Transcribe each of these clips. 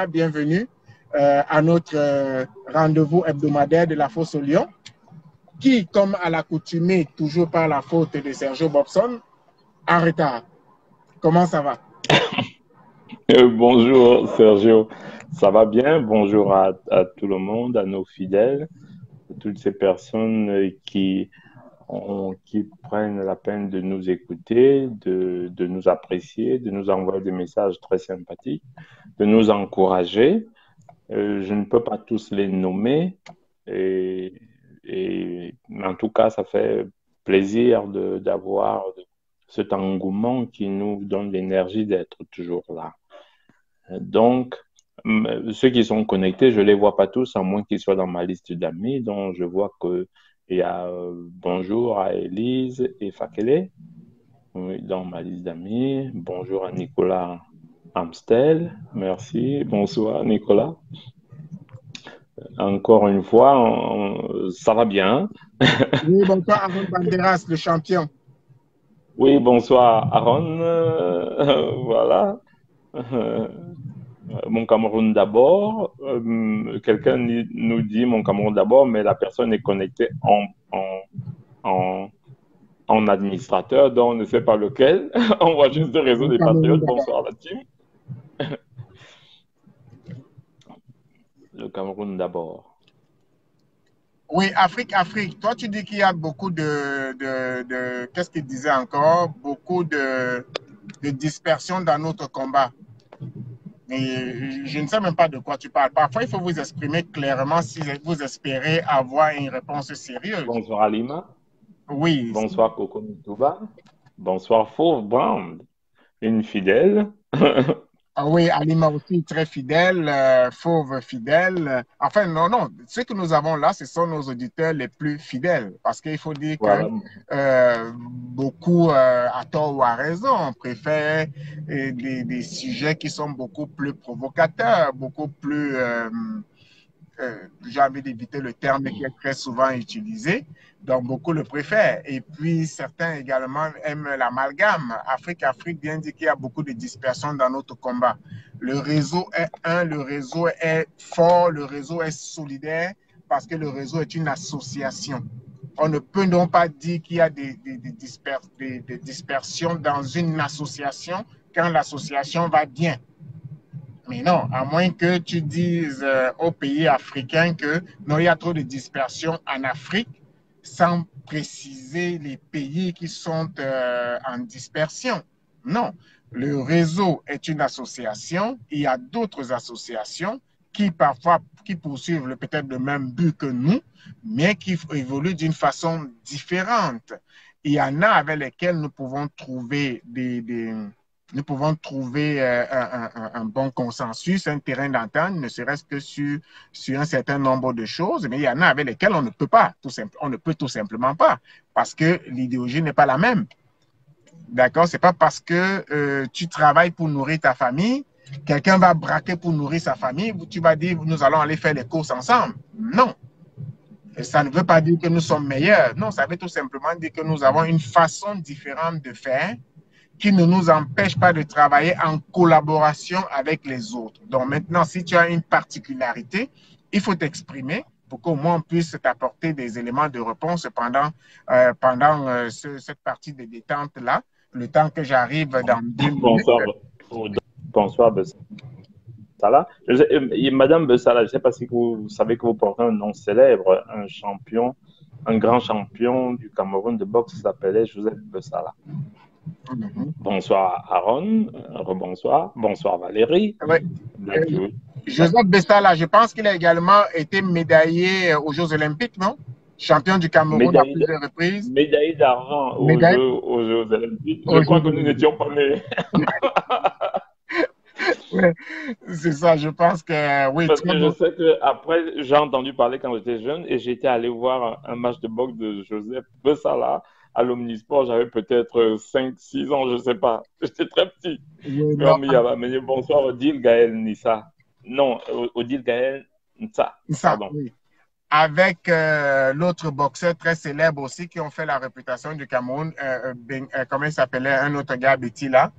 Nicolas, bienvenue à notre rendez-vous hebdomadaire de la Fosse au Lion, qui, comme à l'accoutumée, toujours par la faute de Sergio Bobson, en retard. Comment ça va? Bonjour Sergio, ça va bien? Bonjour à tout le monde, à nos fidèles, à toutes ces personnes qui prennent la peine de nous écouter, de nous apprécier, de nous envoyer des messages très sympathiques, de nous encourager. Je ne peux pas tous les nommer, mais en tout cas, ça fait plaisir d'avoir cet engouement qui nous donne l'énergie d'être toujours là. Donc, ceux qui sont connectés, je ne les vois pas tous, à moins qu'ils soient dans ma liste d'amis. Donc, je vois qu'il y a bonjour à Élise et Fakele, oui, dans ma liste d'amis. Bonjour à Nicolas Amstel, merci. Bonsoir Nicolas. Encore une fois, ça va bien. Oui, bonsoir Aaron Banderas, le champion. Oui, bonsoir Aaron. Voilà. Mon Cameroun d'abord. Quelqu'un nous dit mon Cameroun d'abord, mais la personne est connectée en administrateur, donc on ne sait pas lequel. On voit juste le réseau des patriotes. Bonsoir la team. Le Cameroun d'abord. Oui, Afrique. Toi, tu dis qu'il y a beaucoup qu'est-ce qu'il disait encore? Beaucoup de dispersion dans notre combat. Et je ne sais même pas de quoi tu parles. Parfois, il faut vous exprimer clairement si vous espérez avoir une réponse sérieuse. Bonsoir Alima. Oui. Bonsoir Coco Mitouba. Bonsoir Fauve Brand, une fidèle. Oui, Alima aussi très fidèle, Fauve fidèle. Enfin, non, ce que nous avons là, ce sont nos auditeurs les plus fidèles. Parce qu'il faut dire Voilà. que beaucoup, à tort ou à raison, préfèrent des sujets qui sont beaucoup plus provocateurs, beaucoup plus, j'ai envie d'éviter le terme qui est très souvent utilisé. Donc, beaucoup le préfèrent. Et puis, certains également aiment l'amalgame. Afrique bien dit qu'il y a beaucoup de dispersion dans notre combat. Le réseau est le réseau est fort, le réseau est solidaire parce que le réseau est une association. On ne peut donc pas dire qu'il y a des dispersions dans une association quand l'association va bien. Mais non, à moins que tu dises aux pays africains que non, il y a trop de dispersion en Afrique, sans préciser les pays qui sont en dispersion. Non, le réseau est une association. Il y a d'autres associations qui parfois poursuivent peut-être le même but que nous, mais qui évoluent d'une façon différente. Il y en a avec lesquelles nous pouvons trouver nous pouvons trouver un bon consensus, un terrain d'entente, ne serait-ce que sur un certain nombre de choses, mais il y en a avec lesquelles on ne peut pas, on ne peut tout simplement pas, parce que l'idéologie n'est pas la même. D'accord? C'est pas parce que tu travailles pour nourrir ta famille, quelqu'un va braquer pour nourrir sa famille, tu vas dire, nous allons aller faire les courses ensemble. Non. Et ça ne veut pas dire que nous sommes meilleurs. Non, ça veut tout simplement dire que nous avons une façon différente de faire qui ne nous empêche pas de travailler en collaboration avec les autres. Donc maintenant, si tu as une particularité, il faut t'exprimer pour qu'au moins on puisse t'apporter des éléments de réponse pendant cette partie de détente-là, le temps que j'arrive dans 2 minutes. Bonsoir, Bessala. Madame Bessala, je ne sais pas si vous savez que vous portez un nom célèbre, un grand champion du Cameroun de boxe qui s'appelait Joseph Bessala. Bonsoir Aaron, rebonsoir, bonsoir Valérie. Oui. Joseph Bessala, je pense qu'il a également été médaillé aux Jeux Olympiques, non? Champion du Cameroun à plusieurs reprises. Médaillé d'argent aux Jeux Olympiques. Je crois que nous n'étions pas nés. C'est ça, je pense que oui. Parce que je sais qu'après, j'ai entendu parler quand j'étais jeune et j'étais allé voir un match de boxe de Joseph Bessala à l'Omnisport. J'avais peut-être 5-6 ans, je ne sais pas. J'étais très petit. Oui, bonsoir Odile Gaël Nissa. Non, Odile Gaël Nissa. Pardon. Oui. Avec l'autre boxeur très célèbre aussi qui ont fait la réputation du Cameroun, comment il s'appelait, un autre gars, Betty là.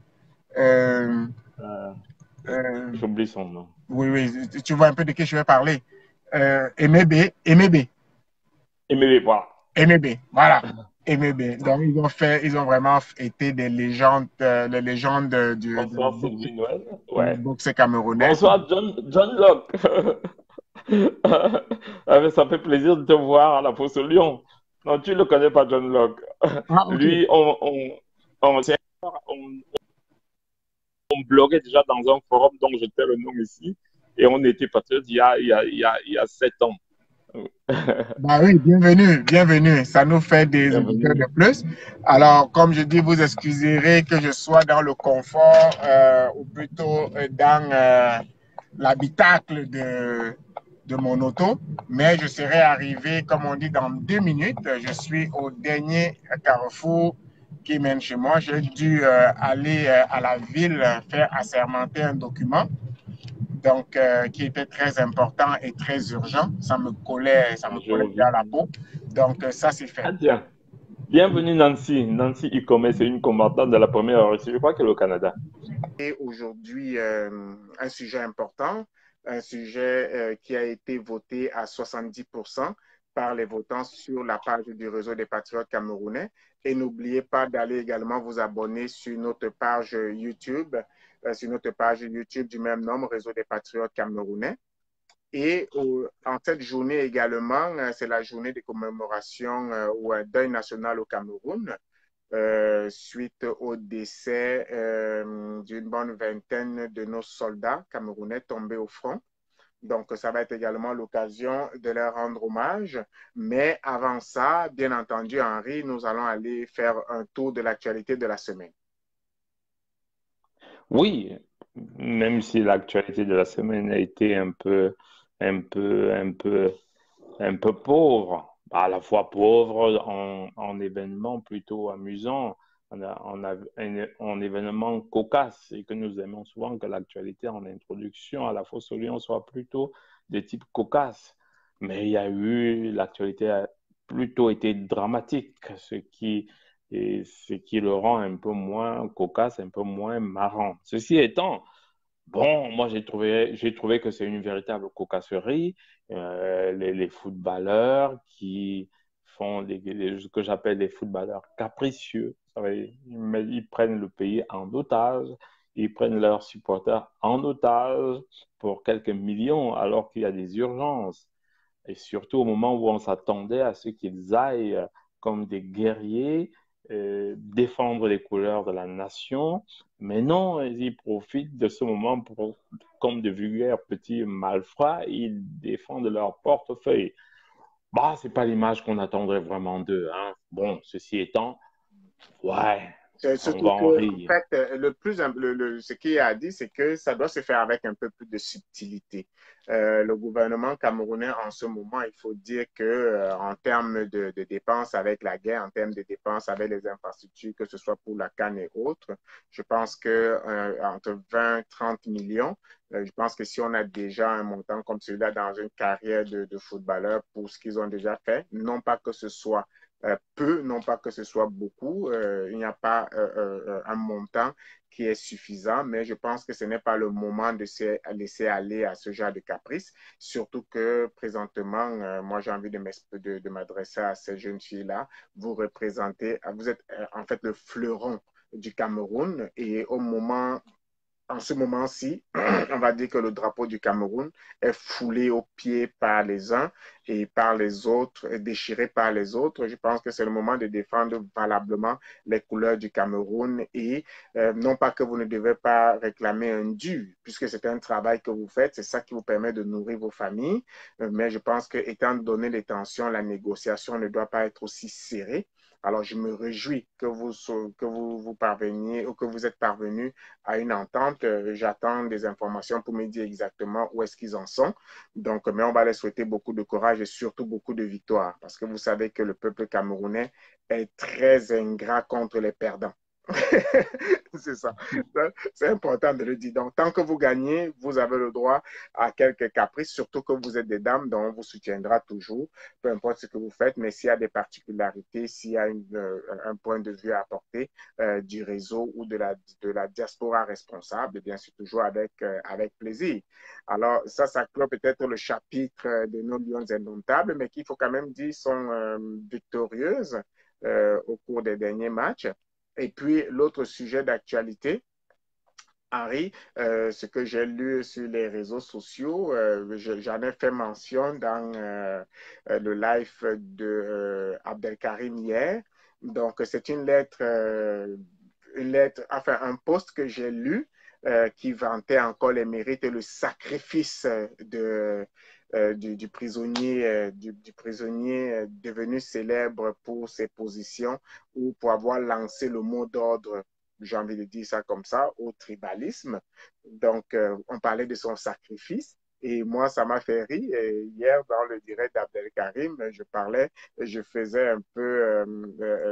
J'oublie son nom. Oui, oui, tu vois un peu de qui je vais parler. Emebe, Emebe. Aimé, voilà. MB, voilà. MB. Donc, ils ont vraiment été des légendes Bonsoir Sylvie Noël. du Ouais. boxe camerounais. Bonsoir John Locke. Ah, mais ça fait plaisir de te voir à la Fosse au Lion. Non, tu ne le connais pas, John Locke. Ah, ok. Lui, on on bloguait déjà dans un forum dont je tais le nom ici. Et on était patriotes il y a 7 ans. Bah oui, bienvenue, bienvenue. Ça nous fait des auditeurs de Bienvenue. plus. Alors, comme je dis, vous excuserez que je sois dans le confort ou plutôt dans l'habitacle de mon auto, mais je serai arrivé, comme on dit, dans 2 minutes. Je suis au dernier carrefour qui mène chez moi. J'ai dû aller à la ville faire assermenter un document donc qui était très important et très urgent. Ça me collait Aujourd'hui. à la peau. Donc ça, c'est fait. Ah, tiens. Bienvenue Nancy. Nancy Icomé, c'est une combattante de la première heure ici. Je crois qu'elle est au Canada. Et aujourd'hui, un sujet important, un sujet qui a été voté à 70% par les votants sur la page du réseau des patriotes camerounais. Et n'oubliez pas d'aller également vous abonner sur notre page YouTube, du même nom, Réseau des patriotes camerounais. Et en cette journée également, c'est la journée de commémoration ou un deuil national au Cameroun, suite au décès d'une bonne vingtaine de nos soldats camerounais tombés au front. Donc, ça va être également l'occasion de leur rendre hommage. Mais avant ça, bien entendu, Henri, nous allons aller faire un tour de l'actualité de la semaine. Oui, même si l'actualité de la semaine a été un peu, un peu, un peu pauvre, à la fois pauvre en événements plutôt amusants, en événements cocasses, et que nous aimons souvent que l'actualité en introduction à la Fosse au Lion soit plutôt de type cocasse. Mais l'actualité a plutôt été dramatique, ce qui le rend un peu moins cocasse, un peu moins marrant. Ceci étant, bon, moi j'ai trouvé que c'est une véritable cocasserie. Les footballeurs qui font ce que j'appelle les footballeurs capricieux. Ça va, ils prennent le pays en otage, ils prennent leurs supporters en otage pour quelques millions alors qu'il y a des urgences. Et surtout au moment où on s'attendait à ce qu'ils aillent comme des guerriers défendre les couleurs de la nation. Mais non, ils profitent de ce moment comme de vulgaires petits malfrats, ils défendent leur portefeuille. Bah, c'est pas l'image qu'on attendrait vraiment d'eux, hein. Bon, ceci étant, ouais, on Surtout va que, en en rire. fait, ce qu'il a dit, c'est que ça doit se faire avec un peu plus de subtilité. Le gouvernement camerounais, en ce moment, il faut dire que en termes de dépenses avec la guerre, en termes de dépenses avec les infrastructures, que ce soit pour la canne et autres, je pense que entre 20 et 30 millions, je pense que si on a déjà un montant comme celui-là dans une carrière de footballeur pour ce qu'ils ont déjà fait, non pas que ce soit peu, non pas que ce soit beaucoup. Il n'y a pas un montant qui est suffisant, mais je pense que ce n'est pas le moment de se laisser aller à ce genre de caprice, surtout que présentement, moi j'ai envie de m'adresser à ces jeunes filles-là. Vous êtes en fait le fleuron du Cameroun et en ce moment-ci, on va dire que le drapeau du Cameroun est foulé aux pieds par les uns et par les autres, déchiré par les autres. Je pense que c'est le moment de défendre valablement les couleurs du Cameroun et non pas que vous ne devez pas réclamer un dû, puisque c'est un travail que vous faites, c'est ça qui vous permet de nourrir vos familles. Mais je pense que, étant donné les tensions, la négociation ne doit pas être aussi serrée. Alors, je me réjouis que vous parveniez ou que vous êtes parvenu à une entente. J'attends des informations pour me dire exactement où est-ce qu'ils en sont. Donc, mais on va les souhaiter beaucoup de courage et surtout beaucoup de victoire parce que vous savez que le peuple camerounais est très ingrat contre les perdants. C'est ça. C'est important de le dire. Donc, tant que vous gagnez, vous avez le droit à quelques caprices, surtout que vous êtes des dames, dont on vous soutiendra toujours, peu importe ce que vous faites. Mais s'il y a des particularités, s'il y a un point de vue à apporter du réseau ou de la diaspora responsable, eh bien, c'est toujours avec plaisir. Alors, ça clôt peut-être le chapitre de nos Lions indomptables, mais qu'il faut quand même dire sont victorieuses au cours des derniers matchs. Et puis, l'autre sujet d'actualité, Henri, ce que j'ai lu sur les réseaux sociaux, j'en ai fait mention dans le live de Abdelkarim hier. Donc, c'est une lettre, enfin, un post que j'ai lu qui vantait encore les mérites et le sacrifice du prisonnier devenu célèbre pour ses positions ou pour avoir lancé le mot d'ordre, j'ai envie de dire ça comme ça, au tribalisme. Donc, on parlait de son sacrifice. Et moi, ça m'a fait rire. Et hier, dans le direct d'Abdelkarim, je faisais un peu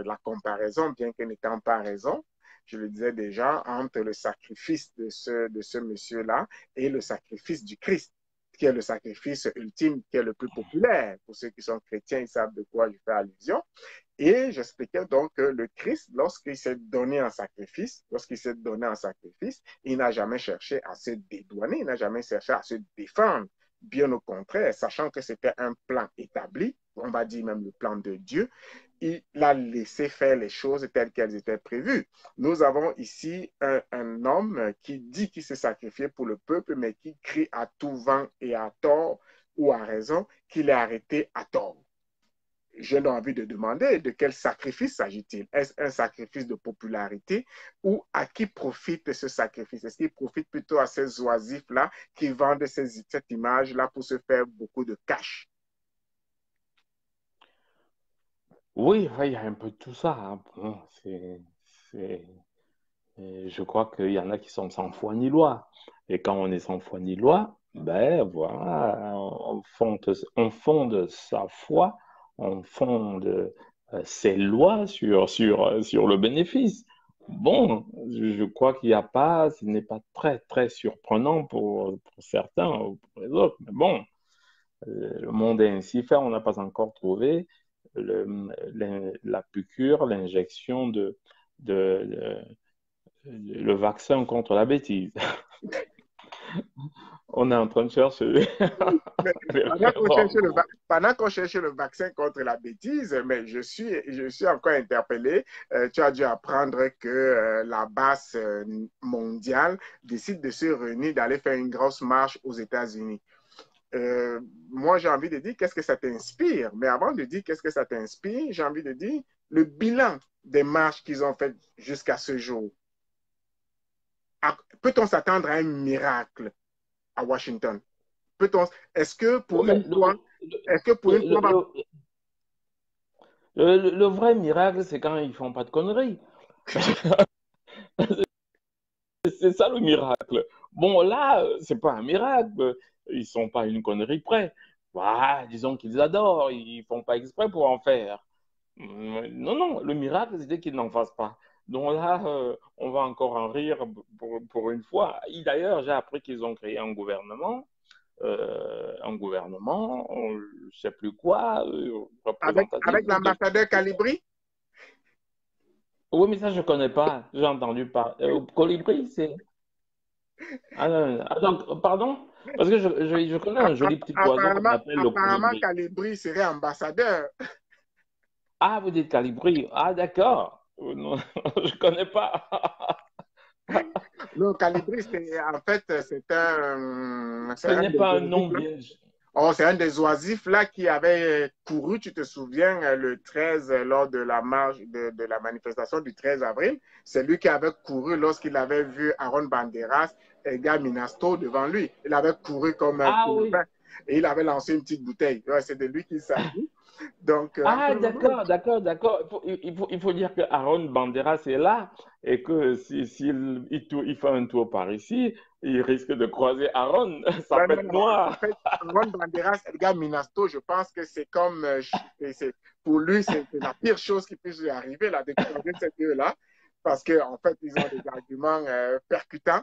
la comparaison, bien que n'étant pas raison. Je le disais déjà, entre le sacrifice de ce monsieur-là et le sacrifice du Christ, qui est le sacrifice ultime, qui est le plus populaire. Pour ceux qui sont chrétiens, ils savent de quoi je fais allusion. Et j'expliquais donc que le Christ, lorsqu'il s'est donné en sacrifice, il n'a jamais cherché à se dédouaner, il n'a jamais cherché à se défendre. Bien au contraire, sachant que c'était un plan établi, on va dire même le plan de Dieu, il a laissé faire les choses telles qu'elles étaient prévues. Nous avons ici un homme qui dit qu'il s'est sacrifié pour le peuple, mais qui crie à tout vent et à tort ou à raison qu'il est arrêté à tort. J'ai envie de demander de quel sacrifice s'agit-il? Est-ce un sacrifice de popularité ou à qui profite ce sacrifice? Est-ce qu'il profite plutôt à ces oisifs-là qui vendent cette image-là pour se faire beaucoup de cash? Oui, il y a un peu de tout ça, hein. Bon, je crois qu'il y en a qui sont sans foi ni loi. Et quand on est sans foi ni loi, ben voilà, on fonde sa foi, on fonde ses lois sur le bénéfice. Bon, je crois qu'il n'y a pas, ce n'est pas très, très surprenant pour certains ou pour les autres. Mais bon, le monde est ainsi fait, on n'a pas encore trouvé la piqûre, l'injection de, le vaccin contre la bêtise. On est en train de chercher. Mais pendant qu'on cherchait le vaccin contre la bêtise, mais je suis encore interpellé. Tu as dû apprendre que la base mondiale décide de se réunir, d'aller faire une grosse marche aux États-Unis. Euh, Moi, j'ai envie de dire qu'est-ce que ça t'inspire. Mais avant de dire qu'est-ce que ça t'inspire, j'ai envie de dire le bilan des marches qu'ils ont faites jusqu'à ce jour. Peut-on s'attendre à un miracle à Washington? Peut-on, est-ce que pour Mais une fois, est-ce que pour une le, fois, le- le vrai miracle, c'est quand ils font pas de conneries. C'est ça le miracle. Bon, là, c'est pas un miracle. Ils sont pas à une connerie près. Voilà, disons qu'ils adorent. Ils font pas exprès pour en faire. Non, non, le miracle, c'était qu'ils n'en fassent pas. Donc là, on va encore en rire pour une fois. Et d'ailleurs, j'ai appris qu'ils ont créé un gouvernement, je ne sais plus quoi, représentatif. avec l'ambassadeur Calibri? Oui, mais ça, je ne connais pas. J'ai entendu parler. Colibri, c'est. Ah, non, non. Ah, donc, pardon? Parce que je connais un joli petit oiseau qu'on appelle le Apparemment, colibri. Calibri serait ambassadeur. Ah, vous dites colibri. Ah, d'accord. Non, je ne connais pas. Non, Calibri, en fait, c'est Ce un n'est des pas un oisifs nom là. bien. Oh, c'est un des oisifs là qui avait couru, tu te souviens, le 13, lors de la marche, de la manifestation du 13 avril. C'est lui qui avait couru lorsqu'il avait vu Aaron Banderas et Guy Minasto devant lui. Il avait couru comme un Ah oui. pimpin et il avait lancé une petite bouteille. Ouais, c'est de lui qu'il s'agit. Donc, Ah, d'accord, d'accord, d'accord. Il faut dire que Aaron Banderas est là et que s'il fait un tour par ici, il risque de croiser Aaron. Ça ouais, peut non, être non. En noir. fait, Aaron Banderas, Edgar Minasto, je pense que c'est pour lui, c'est la pire chose qui puisse lui arriver, là, de croiser ces deux-là. parce qu'en fait, ils ont des arguments percutants.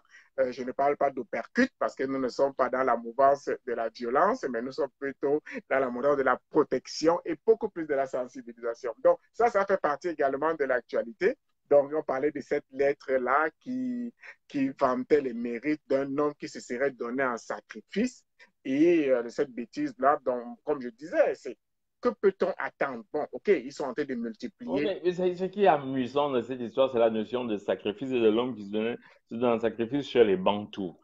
Je ne parle pas d'opercute parce que nous ne sommes pas dans la mouvance de la violence, mais nous sommes plutôt dans la mouvance de la protection et beaucoup plus de la sensibilisation. Donc, ça fait partie également de l'actualité. Donc, on parlait de cette lettre-là qui vantait les mérites d'un homme qui se serait donné en sacrifice et de cette bêtise-là. Donc, comme je disais, c'est que peut-on attendre? Bon, OK, ils sont en train de Oh, multiplier. mais ce qui est amusant dans cette histoire, c'est la notion de sacrifice et de l'homme qui se donne un sacrifice chez les Bantous.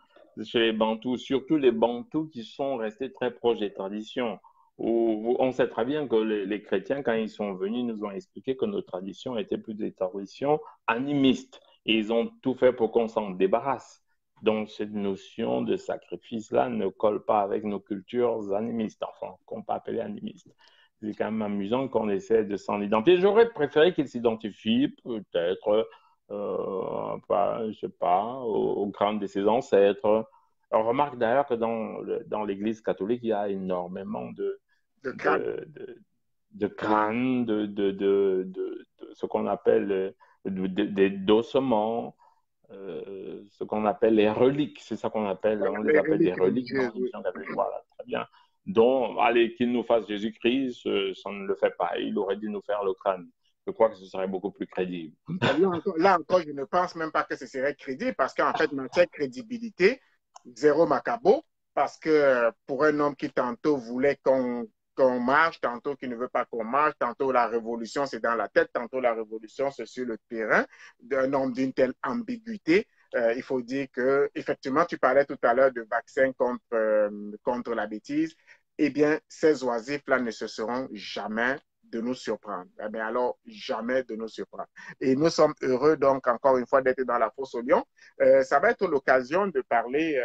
Chez les Bantous, surtout les Bantous qui sont restés très proches des traditions. On sait très bien que les chrétiens, quand ils sont venus, nous ont expliqué que nos traditions étaient plus des traditions animistes. Et ils ont tout fait pour qu'on s'en débarrasse. Donc, cette notion de sacrifice-là ne colle pas avec nos cultures animistes, enfin, qu'on peut appeler animistes. C'est quand même amusant qu'on essaie de s'en identifier. J'aurais préféré qu'ils s'identifient peut-être, pas, je sais pas, au crâne de ses ancêtres. On remarque d'ailleurs que dans l'Église catholique, il y a énormément De crâne. de crânes, de ce qu'on appelle des d'ossements, ce qu'on appelle les reliques. C'est ça qu'on appelle, on les Les appelle des reliques reliques dans religieuses, oui. l'émission catholique. Voilà, très bien. Donc, allez, qu'il nous fasse Jésus-Christ, ça ne le fait pas. Il aurait dû nous faire le crâne. Je crois que ce serait beaucoup plus crédible. Là encore, je ne pense même pas que ce serait crédible parce qu'en fait, matière crédibilité, zéro macabo, parce que pour un homme qui tantôt voulait qu'on marche, tantôt qui ne veut pas qu'on marche, tantôt la révolution c'est dans la tête, tantôt la révolution c'est sur le terrain, d'un homme d'une telle ambiguïté, il faut dire que, effectivement, tu parlais tout à l'heure de vaccin contre la bêtise. Eh bien, ces oisifs-là ne se seront jamais de nous surprendre. Eh bien, alors, jamais de nous surprendre. Et nous sommes heureux, donc, encore une fois, d'être dans la fosse au lion. Ça va être l'occasion de parler.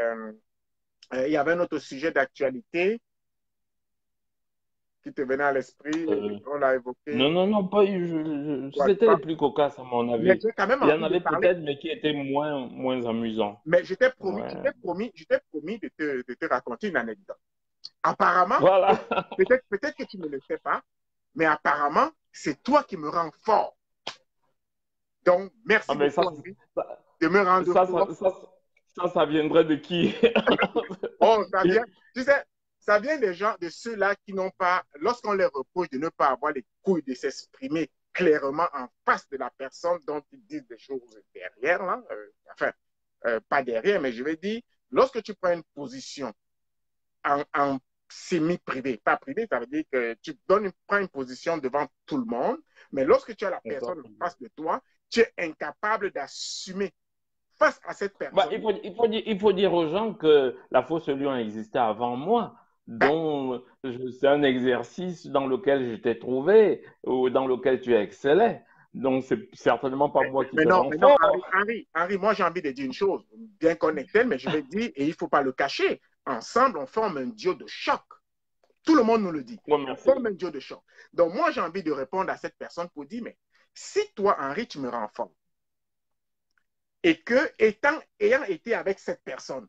Il y avait un autre sujet d'actualité qui te venait à l'esprit. Euh, On l'a évoqué. non, pas, Ouais, c'était les plus cocasses à mon mais avis. j'ai quand même Il y en envie de avait parler. peut-être, mais qui étaient moins amusants. Mais Ouais. je t'ai promis de te raconter une anecdote. Apparemment, Voilà. peut-être que tu ne le sais pas, mais apparemment, c'est toi qui me rends fort. Donc, Ah, merci mais beaucoup, Henri, de me rendre ça, fort. ça, ça, ça viendrait de qui? Oh, ça vient, tu sais, ça vient des gens, de ceux-là qui n'ont pas, lorsqu'on les reproche de ne pas avoir les couilles de s'exprimer clairement en face de la personne dont ils disent des choses derrière, là, enfin, pas derrière, mais je vais dire, lorsque tu prends une position en semi-privé, pas privé, ça veut dire que prends une position devant tout le monde, mais lorsque tu as la personne en face de toi, tu es incapable d'assumer face à cette Bah, personne. il faut dire aux gens que la fausse lion existait avant moi. Ben, Donc, c'est un exercice dans lequel je t'ai trouvé ou dans lequel tu excellais. Donc, c'est certainement pas moi qui te rend mais non, fort. Henri, moi j'ai envie de dire une chose, bien qu'on est tel, mais je vais dire, et il ne faut pas le cacher, ensemble on forme un duo de choc. Tout le monde nous le dit. Ouais, On merci. forme un duo de choc. Donc moi j'ai envie de répondre à cette personne pour dire, mais si toi, Henri, tu me rends fort, et que ayant été avec cette personne,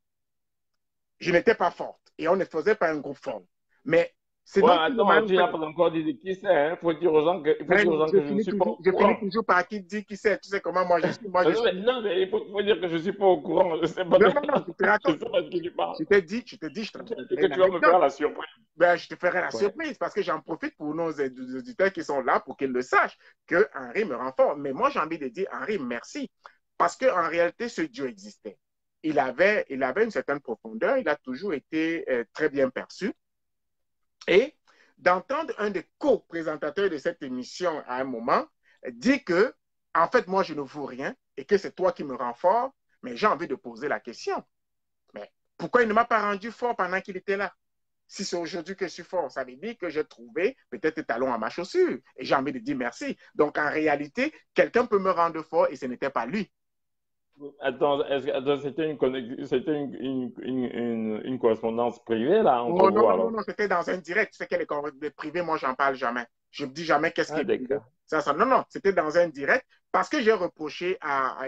je n'étais pas forte, et on ne faisait pas un groupe fort. Mais c'est Ouais, donc tout le attends, mal tu fait. n'as pas encore dit de qui c'est, hein. Faut dire aux gens que je ne suis pas au Je finis courant. toujours par qui dit qui sait. Tu sais comment moi je suis. Moi, je suis. Non, mais faut dire que je ne suis pas au courant. Je sais pas Non, non, non, je te je raconte. sais pas de qui tu parles. Je te raconterai Que une tu vas me anecdote. faire la surprise. Ben, je te ferai la Ouais. surprise parce que j'en profite pour nos auditeurs qui sont là pour qu'ils le sachent que Henri me rend fort. Mais moi, j'ai envie de dire, Henri, merci. Parce qu'en réalité, ce Dieu existait. Il avait une certaine profondeur. Il a toujours été très bien perçu. Et d'entendre un des co-présentateurs de cette émission à un moment dire que, en fait, moi, je ne vaux rien et que c'est toi qui me rends fort, mais j'ai envie de poser la question. Mais pourquoi il ne m'a pas rendu fort pendant qu'il était là? Si c'est aujourd'hui que je suis fort, ça veut dire que j'ai trouvé peut-être des talons à ma chaussure. Et j'ai envie de dire merci. Donc, en réalité, quelqu'un peut me rendre fort et ce n'était pas lui. Attends, c'était une correspondance privée, là, entre Oh, non, vous, non, non, alors. non, c'était dans un direct. Tu sais que les privés, moi, j'en parle jamais. Je ne dis jamais qu'est-ce qui Ah, est privé. d'accord. Non, non, c'était dans un direct parce que j'ai reproché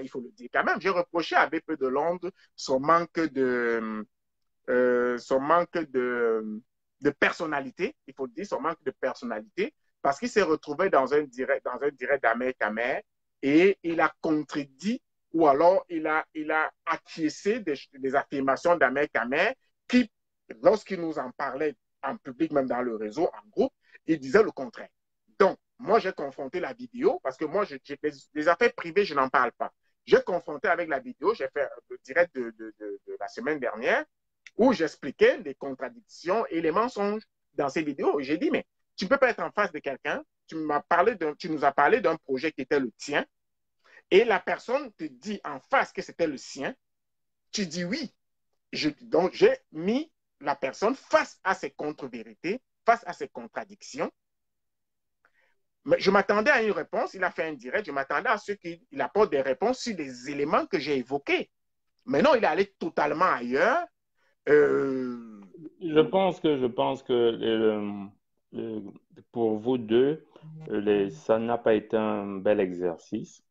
il faut le dire quand même, j'ai reproché à BP de Londres son manque de personnalité, il faut le dire, son manque de personnalité, parce qu'il s'est retrouvé dans un direct d'Amérique à mer et il a contredit ou alors il a acquiescé des affirmations d'Ahmed Kamer qui, lorsqu'il nous en parlait en public, même dans le réseau, en groupe, il disait le contraire. Donc, moi, j'ai confronté la vidéo parce que moi, les affaires privées, je n'en parle pas. J'ai confronté avec la vidéo, j'ai fait le direct de la semaine dernière où j'expliquais les contradictions et les mensonges dans ces vidéos. Et j'ai dit, mais tu ne peux pas être en face de quelqu'un, tu nous as parlé d'un projet qui était le tien, et la personne te dit en face que c'était le sien, tu dis oui. Donc, j'ai mis la personne face à ses contre-vérités, face à ses contradictions. Mais je m'attendais à une réponse, il a fait un direct, je m'attendais à ce qu'il apporte des réponses sur les éléments que j'ai évoqués. Mais non, il est allé totalement ailleurs. Je pense que pour vous deux, ça n'a pas été un bel exercice.